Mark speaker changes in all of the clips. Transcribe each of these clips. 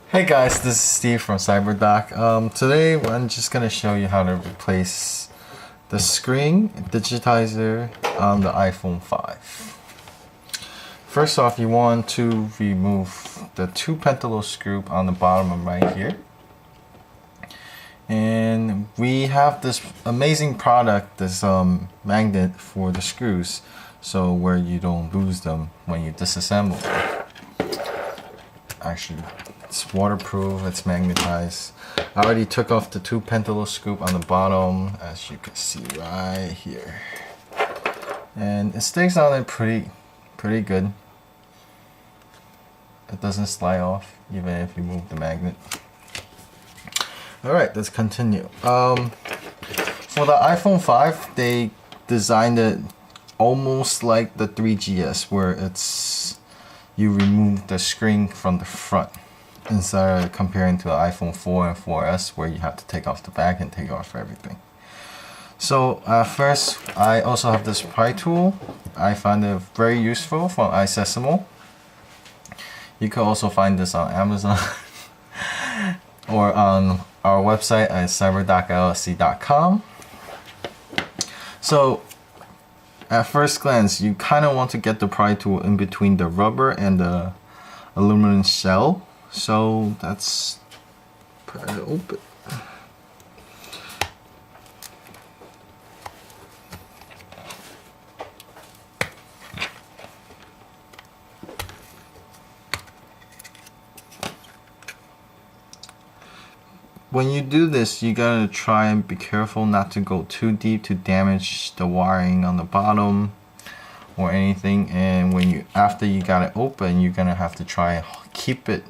Speaker 1: Hey guys, this is Steve from CyberDoc. Today I'm just going to show you how to replace the screen digitizer on the iPhone 5. First off, you want to remove the two pentalobe screw on the bottom right here. And we have this amazing product, this magnet for the screws, so where you don't lose them when you disassemble them. Actually, it's waterproof, it's magnetized. I already took off the two pentalobe screw on the bottom, as you can see right here. And it stays on it pretty good. It doesn't slide off, even if you move the magnet. Alright, let's continue. For the iPhone 5, they designed it almost like the 3GS, where it's you remove the screen from the front, instead of comparing to the iPhone 4 and 4S, where you have to take off the back and take off everything. So first, I also have this pry tool. I find it very useful from iSesamo. You can also find this on Amazon or on our website at cyberdocllc.com. So at first glance, you kind of want to get the pry tool in between the rubber and the aluminum shell. So that's pry it open. When you do this, you gotta try and be careful not to go too deep to damage the wiring on the bottom or anything. And when after you got it open, you're gonna have to try and keep it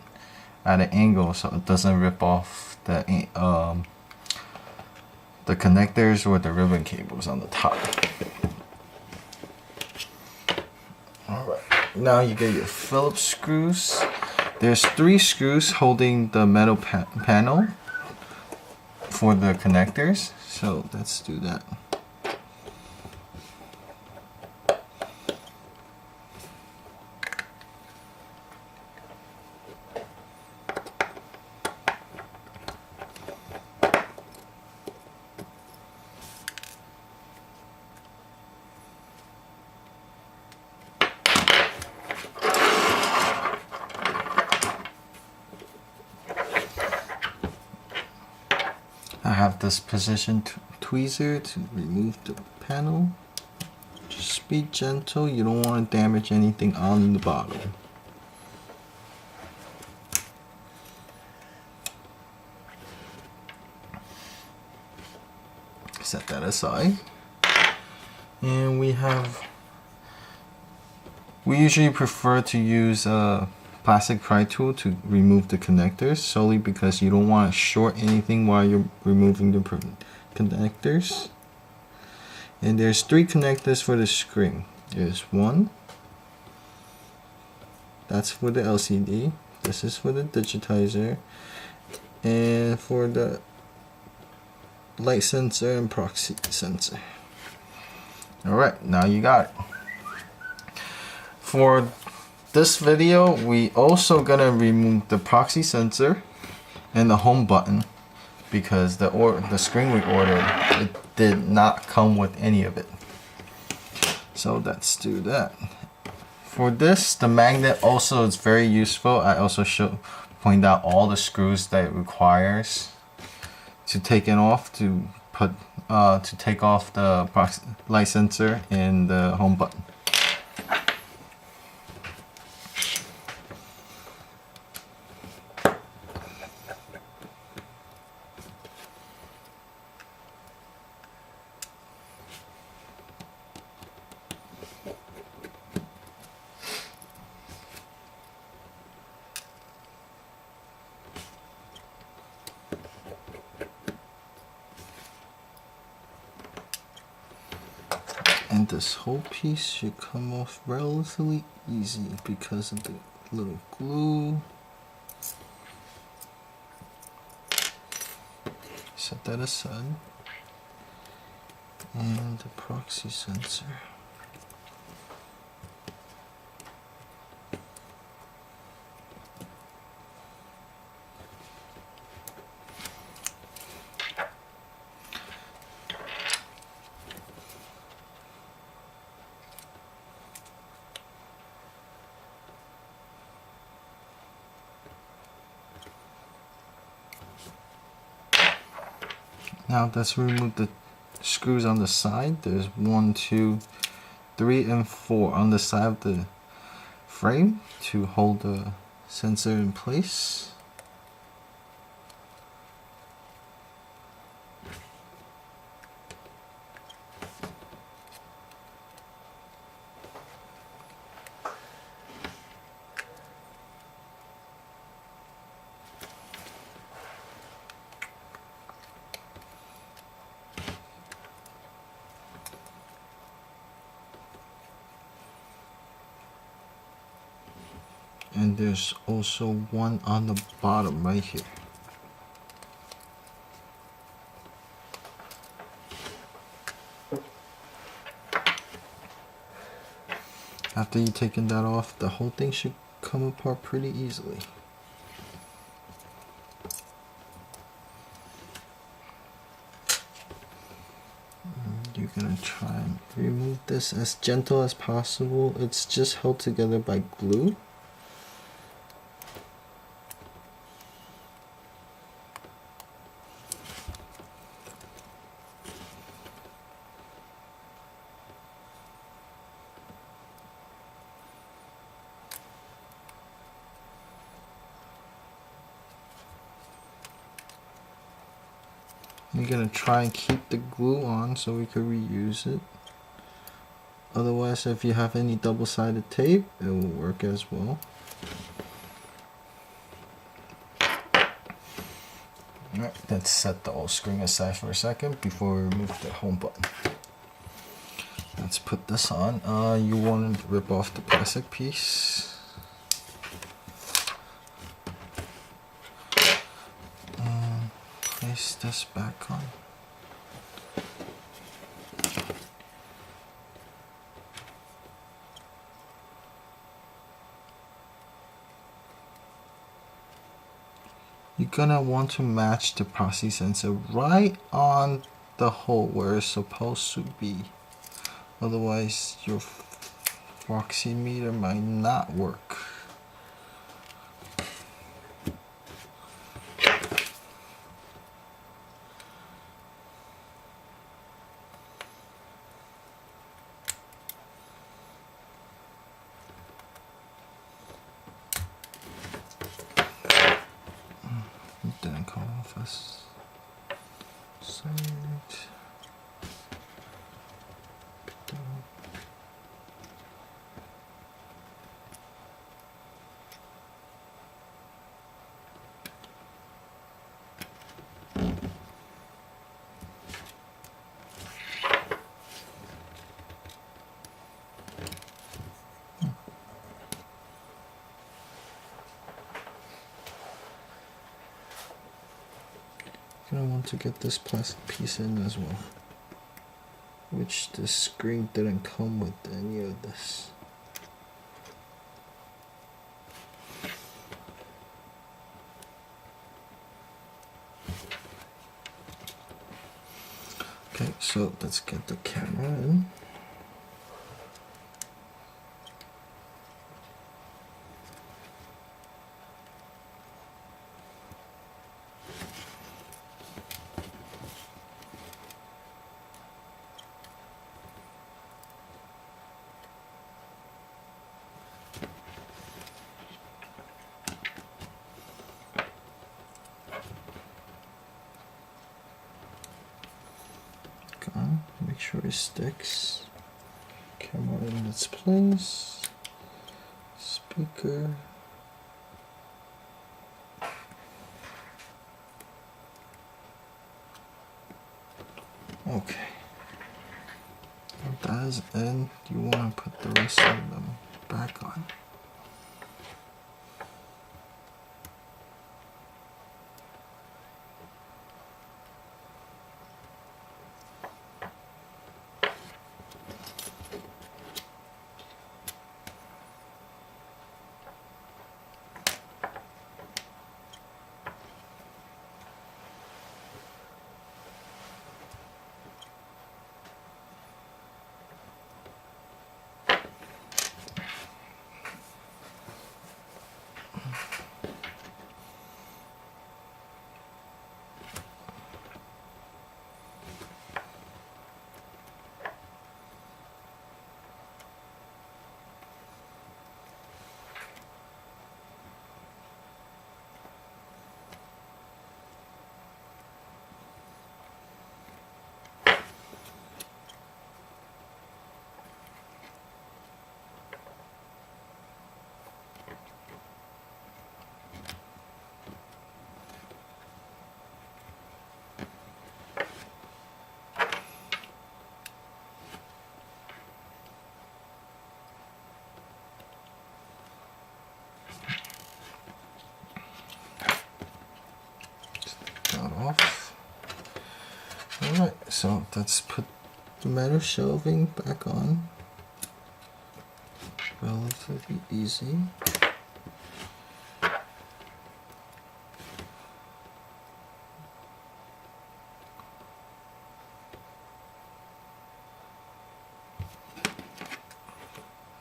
Speaker 1: at an angle so it doesn't rip off the connectors or the ribbon cables on the top. Alright, now you get your Phillips screws. There's 3 screws holding the metal panel for the connectors, so let's do that. I have this position tweezer to remove the panel. Just be gentle, you don't want to damage anything on the bottom. Set that aside. And we usually prefer to use a plastic pry tool to remove the connectors, solely because you don't want to short anything while you're removing the connectors. And there's 3 connectors for the screen. There's one, that's for the LCD, this is for the digitizer, and for the light sensor and proxy sensor. Alright, now you got it. For this video, we also gonna remove the proxy sensor and the home button, because the screen we ordered, it did not come with any of it. So let's do that. For this, the magnet also is very useful. I also point out all the screws that it requires to take it off, to take off the light sensor and the home button. And this whole piece should come off relatively easy because of the little glue. Set that aside. And the proxy sensor. Now let's remove the screws on the side. There's 1, 2, 3, and 4 on the side of the frame to hold the sensor in place. And there's also one on the bottom right here. After you've taken that off, the whole thing should come apart pretty easily. You're gonna try and remove this as gentle as possible. It's just held together by glue. You're gonna try and keep the glue on so we could reuse it. Otherwise, if you have any double-sided tape, it will work as well. Alright, let's set the old screen aside for a second before we remove the home button. Let's put this on. You want to rip off the plastic piece. Place this back on. You're gonna want to match the proxy sensor right on the hole where it's supposed to be. Otherwise, your proxy meter might not work. Didn't come off as side. You're gonna want to get this plastic piece in as well, which the screen didn't come with any of this. Okay, so let's get the camera in. Make sure it sticks. Camera in its place. Speaker. Okay. If that is in, you want to put the rest of them back on. off. Alright, so let's put the metal shelving back on. Relatively easy.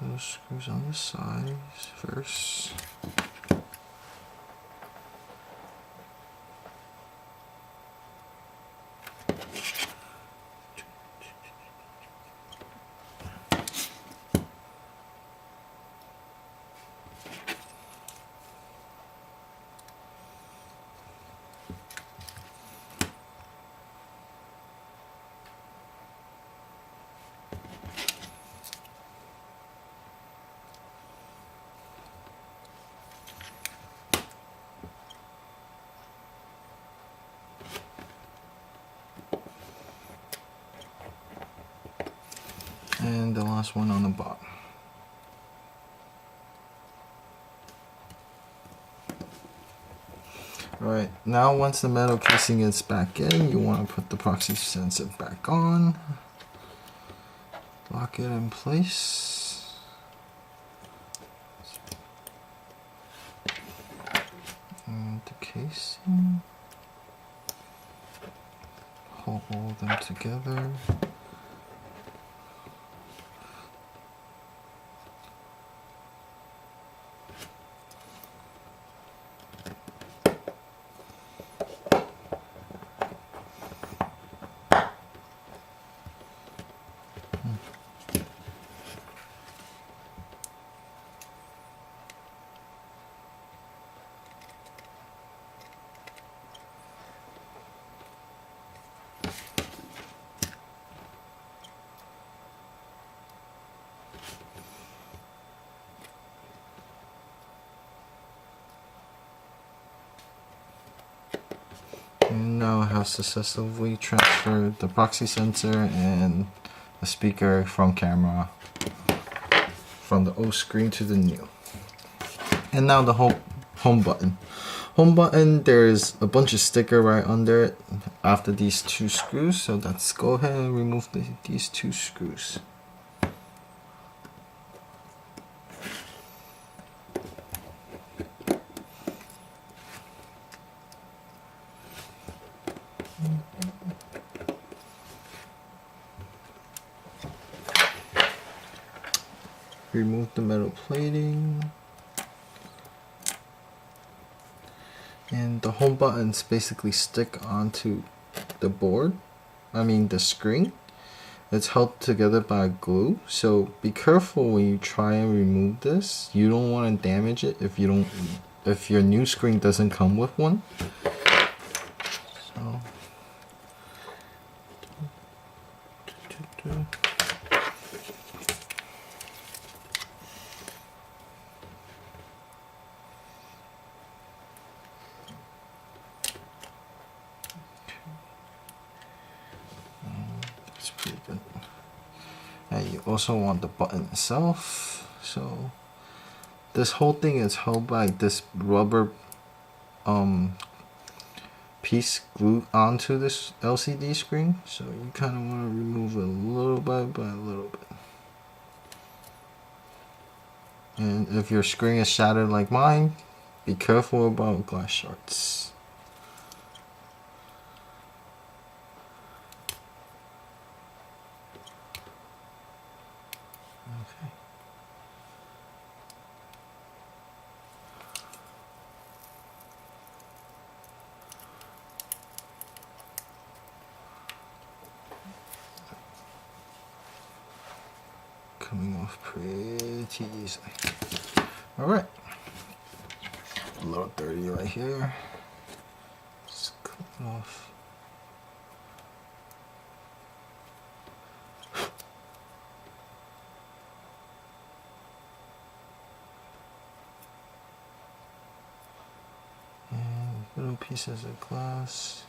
Speaker 1: Those screws on the sides first. And the last one on the bottom. Alright, now once the metal casing is back in, you want to put the proxy sensor back on. Lock it in place. And the casing. Hold them together. And now I have successfully transferred the proxy sensor and the speaker from camera from the old screen to the new. And now the home button. Home button, there's a bunch of sticker right under it after these two screws. So let's go ahead and remove these two screws. Remove the metal plating. And the home buttons basically stick onto the board, the screen. It's held together by glue, so be careful when you try and remove this. You don't want to damage it if your new screen doesn't come with one. So that's pretty good. And you also want the button itself. So this whole thing is held by this rubber piece glued onto this LCD screen. So you kind of want to remove it little by little bit. And if your screen is shattered like mine, be careful about glass shards. Okay. Coming off pretty easily. Alright. A little dirty right here. Just clip it off. And little pieces of glass.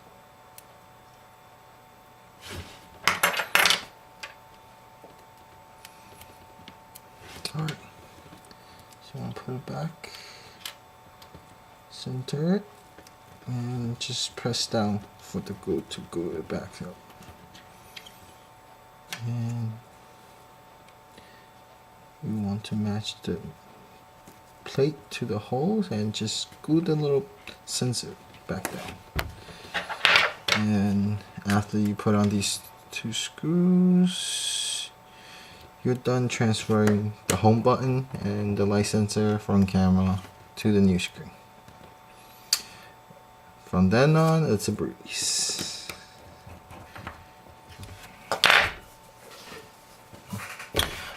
Speaker 1: Alright, so I'm gonna put it back, center it, And just press down for the glue to glue it back up. And we want to match the plate to the holes and just glue the little sensor back down. And after you put on these 2 screws, you're done transferring the home button and the light sensor front camera to the new screen. From then on, it's a breeze.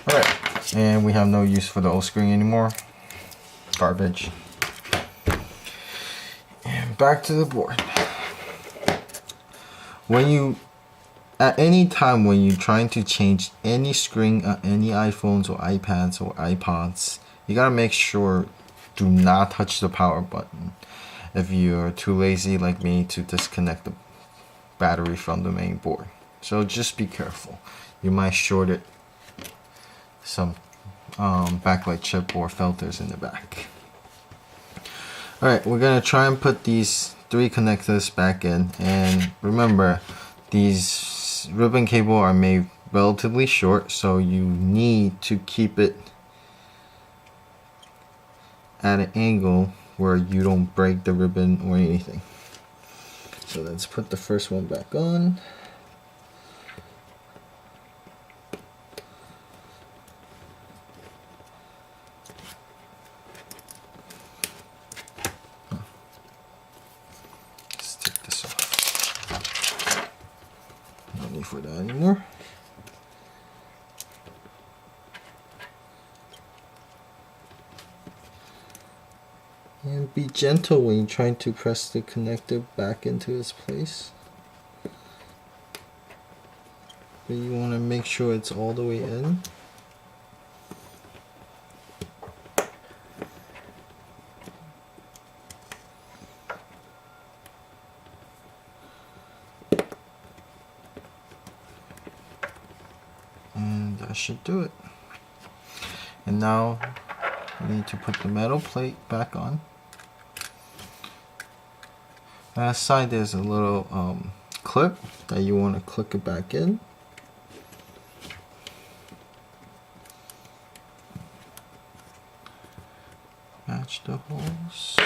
Speaker 1: Alright, and we have no use for the old screen anymore. Garbage. And back to the board. At any time when you're trying to change any screen on any iPhones or iPads or iPods, you gotta make sure do not touch the power button if you're too lazy like me to disconnect the battery from the main board. So just be careful. You might short it some backlight chip or filters in the back. Alright, we're gonna try and put these 3 connectors back in, and remember these ribbon cable are made relatively short, so you need to keep it at an angle where you don't break the ribbon or anything. So let's put the first one back on. Let's take this off. No need for that anymore. And be gentle when you're trying to press the connector back into its place. But you want to make sure it's all the way in. And that should do it. And now we need to put the metal plate back on. On the side there's a little clip that you want to click it back in. Match the holes.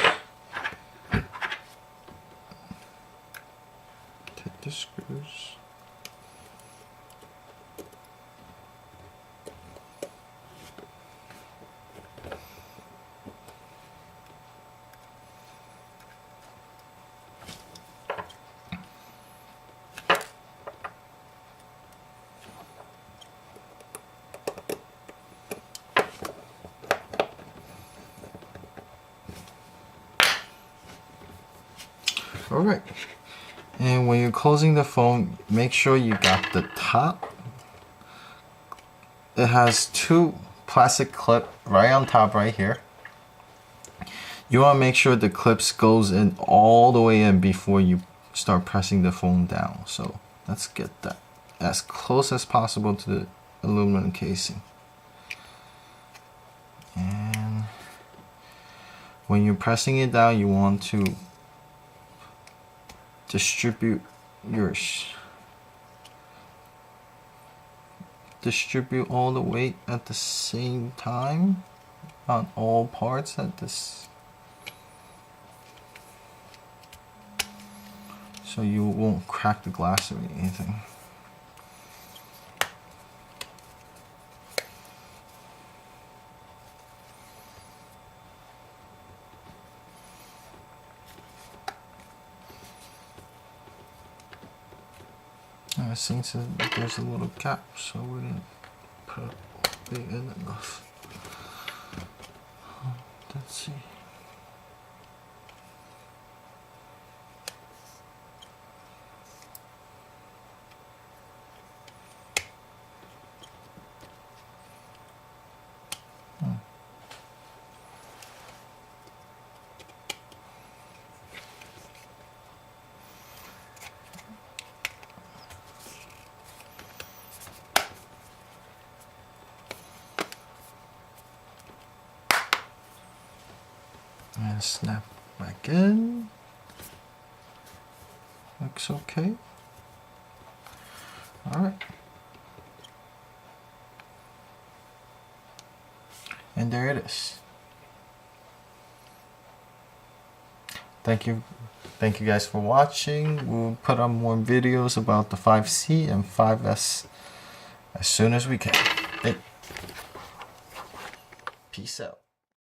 Speaker 1: Take the screws. Alright, and when you're closing the phone, make sure you got the top. It has 2 plastic clips right on top right here. You want to make sure the clips goes in all the way in before you start pressing the phone down. So let's get that as close as possible to the aluminum casing. And when you're pressing it down, you want to distribute all the weight at the same time on all parts at this, so you won't crack the glass or anything. Since there's a little gap, so we didn't put it in enough. Let's see. And snap back in. Looks okay. Alright. And there it is. Thank you guys for watching. We'll put on more videos about the 5C and 5S as soon as we can. Peace out.